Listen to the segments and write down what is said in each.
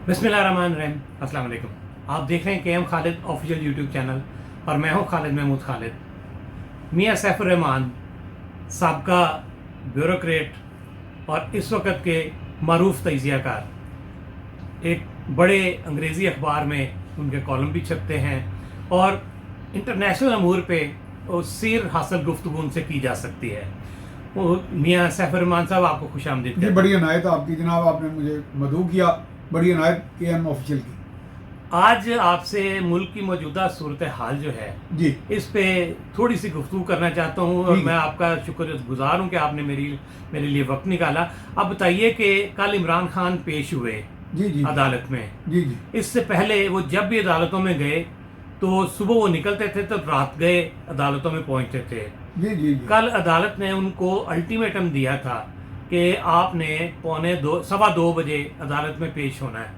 बिस्मिल्लाहिर्रहमानिर्रहीम। अस्सलाम वालेकुम। आप देख रहे हैं KM Khalid official YouTube channel और मैं हूं खालिद महमूद खालिद। मियां सैफुर रहमान साबका ब्यूरोक्रेट और इस वक्त के मरूफ तजियाकार, एक बड़े अंग्रेज़ी अखबार में उनके कॉलम भी छपते हैं और इंटरनेशनल अमूर पे सीर हासिल गुफ्तगू उनसे की जा सकती है। वो मियां सैफुर रहमान साहब, आपको खुश आमदीद जी, बड़ी इनायत आपकी जनाब, आपने मुझे मदऊ किया, बड़ी इनायत KM ऑफिशियल की। आज आपसे मुल्क की मौजूदा सूरत हाल जो है जी, इस पे थोड़ी सी गुफ्तगू करना चाहता हूँ और मैं आपका शुक्रगुजार हूँ कि आपने मेरे लिए वक्त निकाला। अब बताइए कि कल इमरान खान पेश हुए जी, जी, अदालत में। जी, जी, इससे पहले वो जब भी अदालतों में गए तो सुबह वो निकलते थे तो रात गए अदालतों में पहुंचते थे। जी, जी, जी, कल अदालत ने उनको अल्टीमेटम दिया था कि आपने सवा दो बजे अदालत में पेश होना है,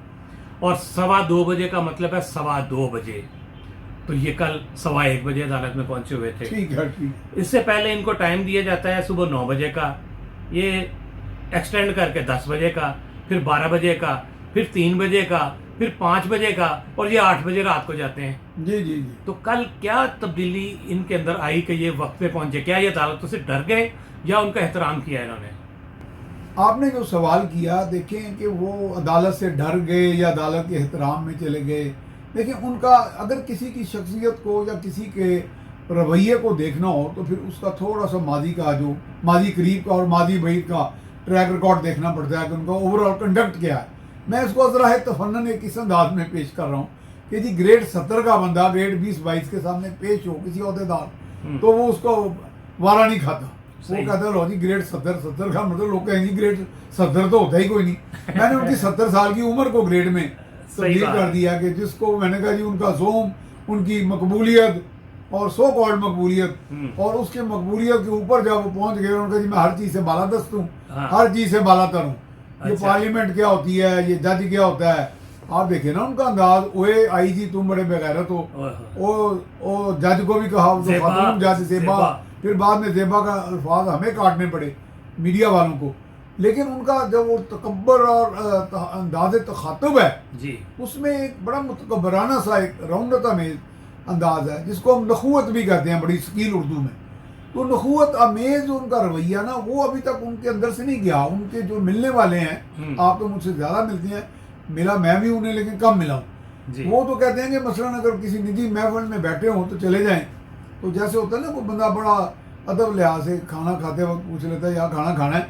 और सवा दो बजे का मतलब है 2:15 बजे। तो ये कल 1:15 बजे अदालत में पहुंचे हुए थे। ठीक है, ठीक। इससे पहले इनको टाइम दिया जाता है सुबह 9 बजे का, ये एक्सटेंड करके 10 बजे का, फिर 12 बजे का, फिर 3 बजे का, फिर 5 बजे का, और ये 8 बजे रात को जाते हैं। जी, जी, जी। तो कल क्या तब्दीली इनके अंदर आई कि ये वक्त पे पहुंचे? क्या ये अदालतों से डर गए या उनका एहतराम किया इन्होंने? आपने जो सवाल किया, देखें कि वो अदालत से डर गए या अदालत के एहतराम में चले गए। देखिए, उनका अगर किसी की शख्सियत को या किसी के रवैये को देखना हो तो फिर उसका थोड़ा सा माजी का, जो माजी करीब का और माजी बईद का ट्रैक रिकॉर्ड देखना पड़ता है कि उनका ओवरऑल कंडक्ट क्या है। मैं इसको ज़रा है तफन्नन एक इस अंदाज में पेश कर रहा हूँ कि जी, ग्रेड 70 का बंदा ग्रेड 20-22 के सामने पेश हो किसी अहदेदार, तो वो उसको वारा नहीं खाता। वो कहता है लो जी, ग्रेड 70 का मतलब लोग कहेंगे ग्रेड 70 तो होता ही कोई नहीं। मैंने उनकी 70 साल की उम्र को ग्रेड में तब्दील कर दिया कि जिसको मैंने कहा जी, उनका ज़ोम, उनकी मकबूलियत और सो कॉल्ड मकबूलियत, और उसके मकबूलियत के ऊपर जब वो पहुंच गए, उनका जी मैं हर चीज़ से बालादस्त हूँ, हर चीज़ से बालातर हूँ। ये पार्लियामेंट क्या होती है, ये जज क्या होता है, आप देखे ना उनका अंदाज। ओए आई जी, तुम बड़े बेगैरत हो। ओ जज को भी कहा, खातून जज ज़ेबा, फिर बाद में ज़ेबा का अल्फाज हमें काटने पड़े मीडिया वालों को। लेकिन उनका जब वो तकब्बर और अंदाज़ तखातुब है जी, उसमें एक बड़ा मुतकब्बराना सा एक रौनत अमेज़ अंदाज़ है, जिसको हम नखुवत भी कहते हैं बड़ी स्कील उर्दू में। तो नखुवत अमेज़ जो उनका रवैया ना, वो अभी तक उनके अंदर से नहीं गया। उनके जो मिलने वाले हैं, आप तो मुझसे ज़्यादा मिलती हैं, मिला मैं भी उन्हें लेकिन कम मिला हूँ। वो तो कहते हैं कि मसलन अगर किसी निजी महफिल में बैठे हों तो चले जाएं। तो जैसे होता है ना, कोई बंदा बड़ा अदब लिहाज से खाना खाते वक्त पूछ लेता है या खाना खाना है,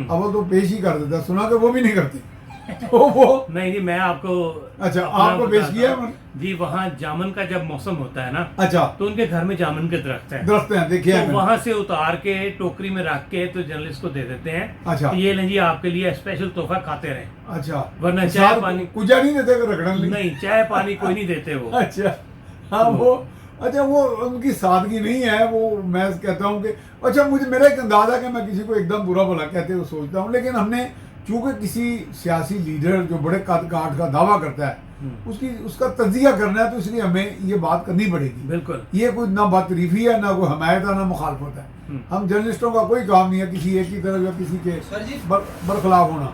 अब वो तो पेश ही कर देता है, सुना के वो भी नहीं करते। तो वो नहीं जी, मैं आपको अच्छा आपको पेश किया जी। वहाँ जामुन का जब मौसम होता है ना, अच्छा, तो उनके घर में जामुन के दरख्त हैं, देखिए, तो वहाँ से उतार के टोकरी में रख के तो जर्नलिस्ट को दे देते हैं। अच्छा, तो ये लें जी, आपके लिए स्पेशल तोहफा, खाते रहें। अच्छा, वरना चाय पानी कुछ नहीं देते, रखने नहीं, चाय पानी कोई नहीं देते वो। अच्छा, हाँ, वो अच्छा, वो उनकी सादगी नहीं है। वो मैं कहता हूँ कि अच्छा, मुझे मेरा एक अंदाजा है कि मैं किसी को एकदम बुरा भला कहते हुए सोचता हूँ, लेकिन हमने चूँकि किसी सियासी लीडर जो बड़े कद काठ का दावा करता है उसका तजिया करना है, तो इसलिए हमें ये बात करनी पड़ेगी। बिल्कुल, ये कोई ना बातरीफी है, ना कोई हमायत है, ना मुखालफत है। हम जर्नलिस्टों का कोई काम नहीं है किसी एक की तरफ या किसी के बरखिलाफ होना।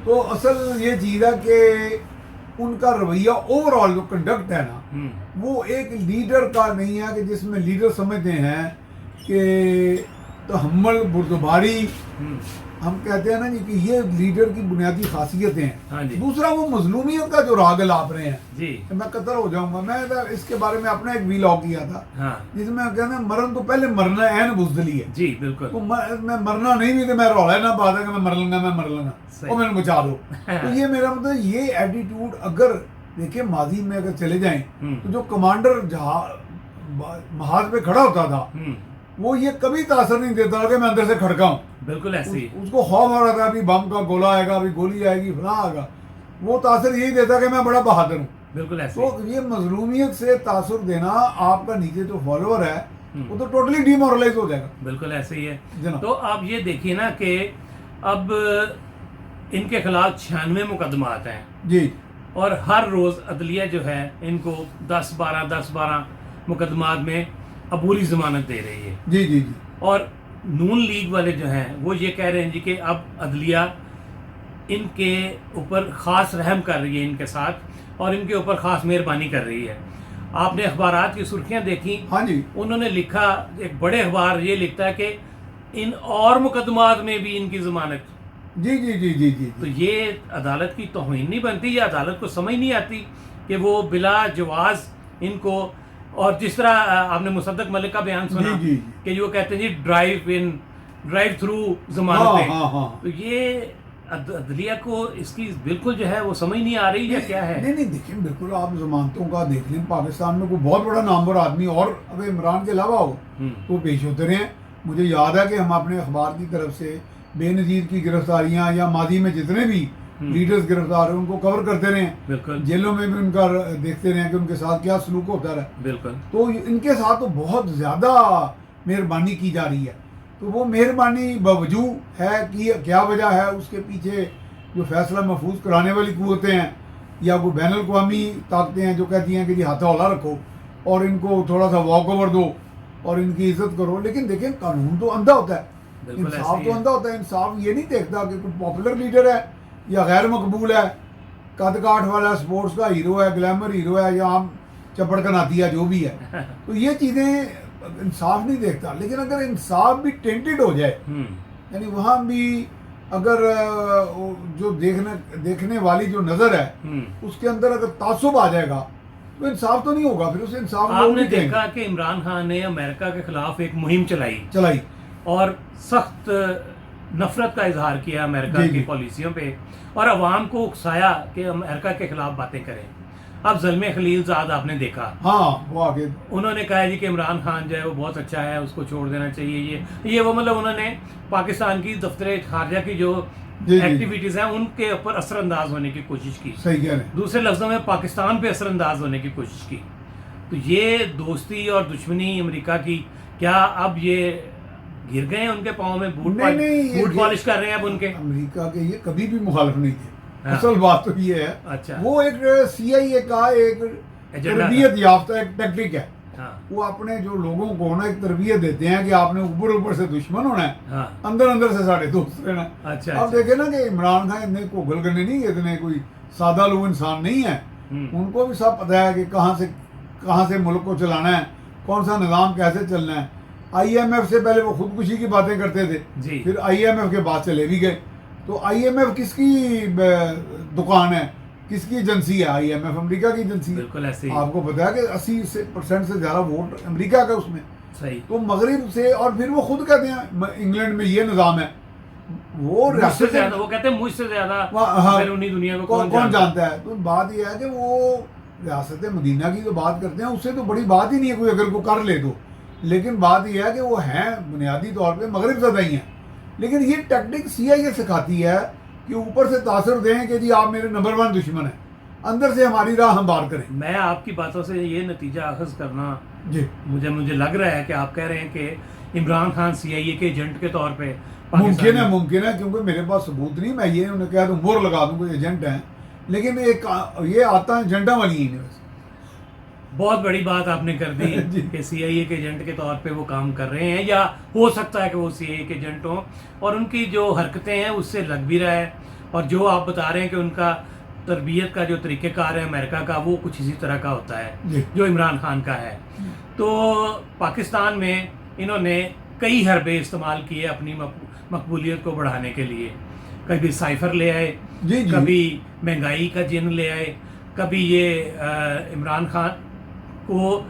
तो असल ये चीज़ है कि उनका रवैया ओवरऑल जो कंडक्ट है ना, वो एक लीडर का नहीं है कि जिसमें लीडर समझते हैं कि तहम्मुल बुर्दबारी, हम कहते हैं ना जी कि ये लीडर की बुनियादी खासियतें हैं। हाँ, दूसरा वो मजलूमियत का जो राग लाप रहे हैं जी, मैं कतर हो जाऊंगा। मैं इसके बारे में अपना एक वीलॉग किया था। हाँ, जिसमें कहते हैं मरन तो पहले मरना ऐन बुज़दिली है जी। बिल्कुल, तो मैं मरना नहीं भी, तो मैं रौला ना पाता कि मैं मर लूंगा, वो मैंने बचा दो। तो ये मेरा मतलब, ये एटीट्यूड अगर देखिए माजी में अगर चले जाएं, तो जो कमांडर जहाज पे खड़ा होता था, वो ये कभी तासर नहीं देता कि मैं अंदर से खड़का हूँ। बिल्कुल ऐसे ही उसको खौफ आ रहा था, अभी बम का गोला आएगा, अभी गोली आएगी, फलां आएगा। वो तासर यही देता कि मैं बड़ा बहादुर हूँ। बिल्कुल ऐसे। तो ये मजलूमियत से तासुर देना, आपका नीचे जो फॉलोअर है वो तो टोटली डिमोरलाइज हो जाएगा। बिल्कुल ऐसे ही है। तो आप ये देखिए ना कि अब इनके खिलाफ 96 मुकदमात हैं जी, और हर रोज अदलिया जो है इनको 10-12 मुकदमात में अबूरी जमानत दे रही है जी जी जी। और नून लीग वाले जो हैं वो ये कह रहे हैं जी कि अब अदलिया ان کے اوپر خاص رحم کر رہی ہے ان کے ساتھ، اور ان کے اوپر خاص مہربانی کر رہی ہے۔ آپ نے اخبارات کی سرخیاں دیکھی، ہاں جی، انہوں نے لکھا، ایک بڑے اخبار یہ لکھتا ہے کہ ان اور مقدمات میں بھی ان کی ضمانت۔ جی جی جی جی جی تو یہ عدالت کی توہین نہیں بنتی، یا عدالت کو سمجھ نہیں آتی کہ وہ بلا جواز ان کو، اور جس طرح آپ نے مصدق ملک کا بیان سنا جی جی کہ وہ کہتے ہیں جی ڈرائیو تھرو ہاں ضمانتیں، ہاں ہاں، تو یہ عدلیہ کو اس کی بالکل جو ہے وہ سمجھ نہیں آ رہی یا کیا ہے؟ نہیں دیکھیں، بالکل آپ ضمانتوں کا دیکھ لیں، پاکستان میں کوئی بہت بڑا نامور آدمی اور اگر عمران کے علاوہ ہو تو پیش ہوتے رہے ہیں۔ مجھے یاد ہے کہ ہم اپنے اخبار کی طرف سے بے نظیر کی گرفتاریاں یا ماضی میں جتنے بھی لیڈرز گرفتار ہیں ان کو کور کرتے رہے ہیں، بالکل جیلوں میں بھی ان کا دیکھتے رہے ہیں کہ ان کے ساتھ کیا سلوک ہوتا رہا، بالکل تو ان کے ساتھ تو بہت زیادہ مہربانی کی جا رہی ہے۔ تو وہ مہربانی باوجود ہے کہ کیا وجہ ہے اس کے پیچھے؟ جو فیصلہ محفوظ کرانے والی قوتیں ہیں یا کوئی بین الاقوامی طاقتیں ہیں جو کہتی ہیں کہ جی ہاتھ ہولا رکھو اور ان کو تھوڑا سا واک اوور دو اور ان کی عزت کرو۔ لیکن دیکھیں، قانون تو اندھا ہوتا ہے، بالکل انصاف ایسے ہی تو ہے۔ اندھا ہوتا ہے۔ انصاف یہ نہیں دیکھتا کہ کوئی پاپولر لیڈر ہے یا غیر مقبول ہے، قد کاٹ والا سپورٹس کا ہیرو ہے، گلیمر ہیرو ہے، یا عام چپڑ کناتی ہے، جو بھی ہے، تو یہ چیزیں انصاف نہیں دیکھتا۔ لیکن اگر انصاف بھی ٹینٹڈ ہو جائے، یعنی وہاں بھی اگر جو دیکھنے والی جو نظر ہے اس کے اندر اگر تعصب آ جائے گا تو انصاف تو نہیں ہوگا، پھر اسے انصاف آپ لوگ نے نہیں کہیں گے۔ دیکھا کہ عمران خان نے امریکہ کے خلاف ایک مہم چلائی اور سخت نفرت کا اظہار کیا امریکہ کی پالیسیوں پہ، اور عوام کو اکسایا کہ امریکہ کے خلاف باتیں کریں۔ اب زلمے خلیل زاد آپ نے دیکھا، ہاں وہ آگے انہوں نے کہا جی کہ عمران خان جو ہے وہ بہت اچھا ہے، اس کو چھوڑ دینا چاہیے۔ یہ وہ مطلب انہوں نے پاکستان کی دفتر خارجہ کی جو ایکٹیویٹیز ہیں ان کے اوپر اثر انداز ہونے کی کوشش کی، صحیح کہہ رہے ہیں، دوسرے لفظوں میں پاکستان پہ اثر انداز ہونے کی کوشش کی۔ تو یہ دوستی اور دشمنی امریکہ کی، کیا اب یہ گر گئے ہیں ان کے پاؤں میں؟ بوٹ پالش کر رہے ہیں اب ان کے؟ امریکہ کے یہ کبھی بھی مخالف نہیں تھے۔ اصل بات تو یہ ہے، اچھا، وہ ایک سی آئی اے کا ایک تربیت یافتہ ایک ٹیکٹک ہے۔ وہ اپنے جو لوگوں کو نا ایک تربیت دیتے ہیں کہ آپ نے اوپر سے دشمن ہونا ہے، اندر سے سارے دوست رہنا۔ اب دیکھیں نا کہ عمران خان اتنے کوگل کرنے نہیں، اتنے کوئی سادہ لوگ انسان نہیں ہے، ان کو بھی سب پتہ ہے کہ کہاں سے ملک کو چلانا ہے، کون سا نظام کیسے چلنا ہے۔ آئی ایم ایف سے پہلے وہ خودکشی کی باتیں کرتے تھے، پھر آئی ایم ایف کے بعد چلے بھی گئے۔ تو آئی ایم ایف کس کی دکان ہے، کس کی ایجنسی ہے؟ آئی ایم ایف امریکہ کی ایجنسی ہے۔ آپ کو پتا ہے کہ 80% سے زیادہ ووٹ امریکہ کا اس میں، تو مغرب سے، اور پھر وہ خود کہتے ہیں انگلینڈ میں یہ نظام ہے، وہ کہتے ہیں مجھ سے زیادہ بیرونی دنیا کو کون جانتا ہے۔ تو بات یہ ہے کہ وہ ریاست مدینہ کی جو بات کرتے ہیں اس سے تو بڑی بات ہی نہیں ہے کوئی اگر کو کر لے تو، لیکن بات یہ ہے کہ وہ ہیں بنیادی طور پہ مغرب زدہ ہی ہیں۔ لیکن یہ ٹیکٹک سی آئی اے سکھاتی ہے کہ اوپر سے تاثر دیں کہ جی آپ میرے نمبر 1 دشمن ہیں، اندر سے ہماری راہ ہموار کریں۔ میں آپ کی باتوں سے یہ نتیجہ اخذ کرنا، جی مجھے لگ رہا ہے کہ آپ کہہ رہے ہیں کہ عمران خان سی آئی اے کے ایجنٹ کے طور پہ ممکن ہے کیونکہ میرے پاس ثبوت نہیں، میں یہ انہیں کہہ دوں مور لگا دوں کوئی ایجنٹ ہیں، لیکن یہ آتا ہے ایجنٹا والی ہی۔ بہت بڑی بات آپ نے کر دی کہ سی آئی اے کے ایجنٹ کے طور پہ وہ کام کر رہے ہیں، یا ہو سکتا ہے کہ وہ سی آئی اے کے ایجنٹ ہوں، اور ان کی جو حرکتیں ہیں اس سے لگ بھی رہا ہے، اور جو آپ بتا رہے ہیں کہ ان کا تربیت کا جو طریقہ کار ہے امریکہ کا، وہ کچھ اسی طرح کا ہوتا ہے جو عمران خان کا ہے۔ تو پاکستان میں انہوں نے کئی حربے استعمال کیے اپنی مقبولیت کو بڑھانے کے لیے۔ کبھی سائفر لے آئے، کبھی مہنگائی کا جن لے آئے، کبھی یہ عمران خان کو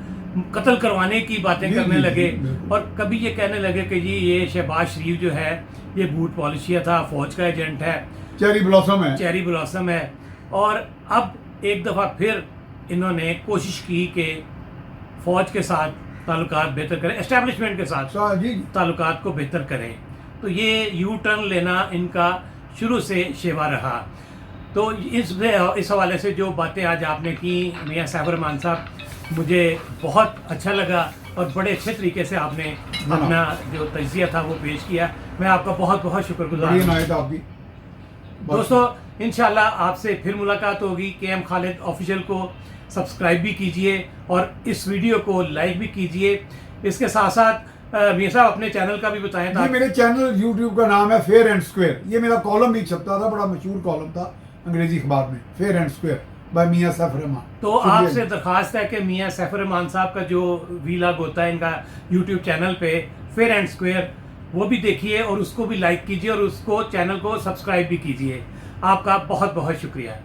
قتل کروانے کی باتیں کرنے لگے، اور کبھی یہ کہنے لگے کہ جی یہ شہباز شریف جو ہے یہ بوٹ پالشیا تھا، فوج کا ایجنٹ ہے، چیری بلاسم ہے۔ اور اب ایک دفعہ پھر انہوں نے کوشش کی کہ فوج کے ساتھ تعلقات بہتر کریں، اسٹیبلشمنٹ کے ساتھ تعلقات کو بہتر کریں۔ تو یہ یو ٹرن لینا ان کا شروع سے شیوا رہا۔ تو اس حوالے سے جو باتیں آج آپ نے کی میاں صاحب الرحمان صاحب، مجھے بہت اچھا لگا، اور بڑے اچھے طریقے سے آپ نے اپنا جو تجزیہ تھا وہ پیش کیا۔ میں آپ کا بہت بہت شکر گزار ہوں۔ دوستو انشاءاللہ آپ سے پھر ملاقات ہوگی۔ کے ایم خالد آفیشیل کو سبسکرائب بھی کیجئے اور اس ویڈیو کو لائک بھی کیجئے۔ اس کے ساتھ ساتھ मियां साहब अपने चैनल का भी बताएं ये ताकि मेरे चैनल यूट्यूब का नाम है फेयर एंड स्क्वेयर। ये मेरा कॉलम भी छपता था, बड़ा मशहूर कॉलम था अंग्रेजी अखबार में, फेयर एंड स्क्वेयर बाय मियां सैफ रहमान। तो आपसे दरखास्त है कि मियां सैफ रहमान साहब का जो वीलॉग होता है इनका यूट्यूब चैनल पे फेयर एंड स्क्वेयर, वो भी देखिए और उसको भी लाइक कीजिए और उसको चैनल को सब्सक्राइब भी कीजिए। आपका बहुत बहुत शुक्रिया।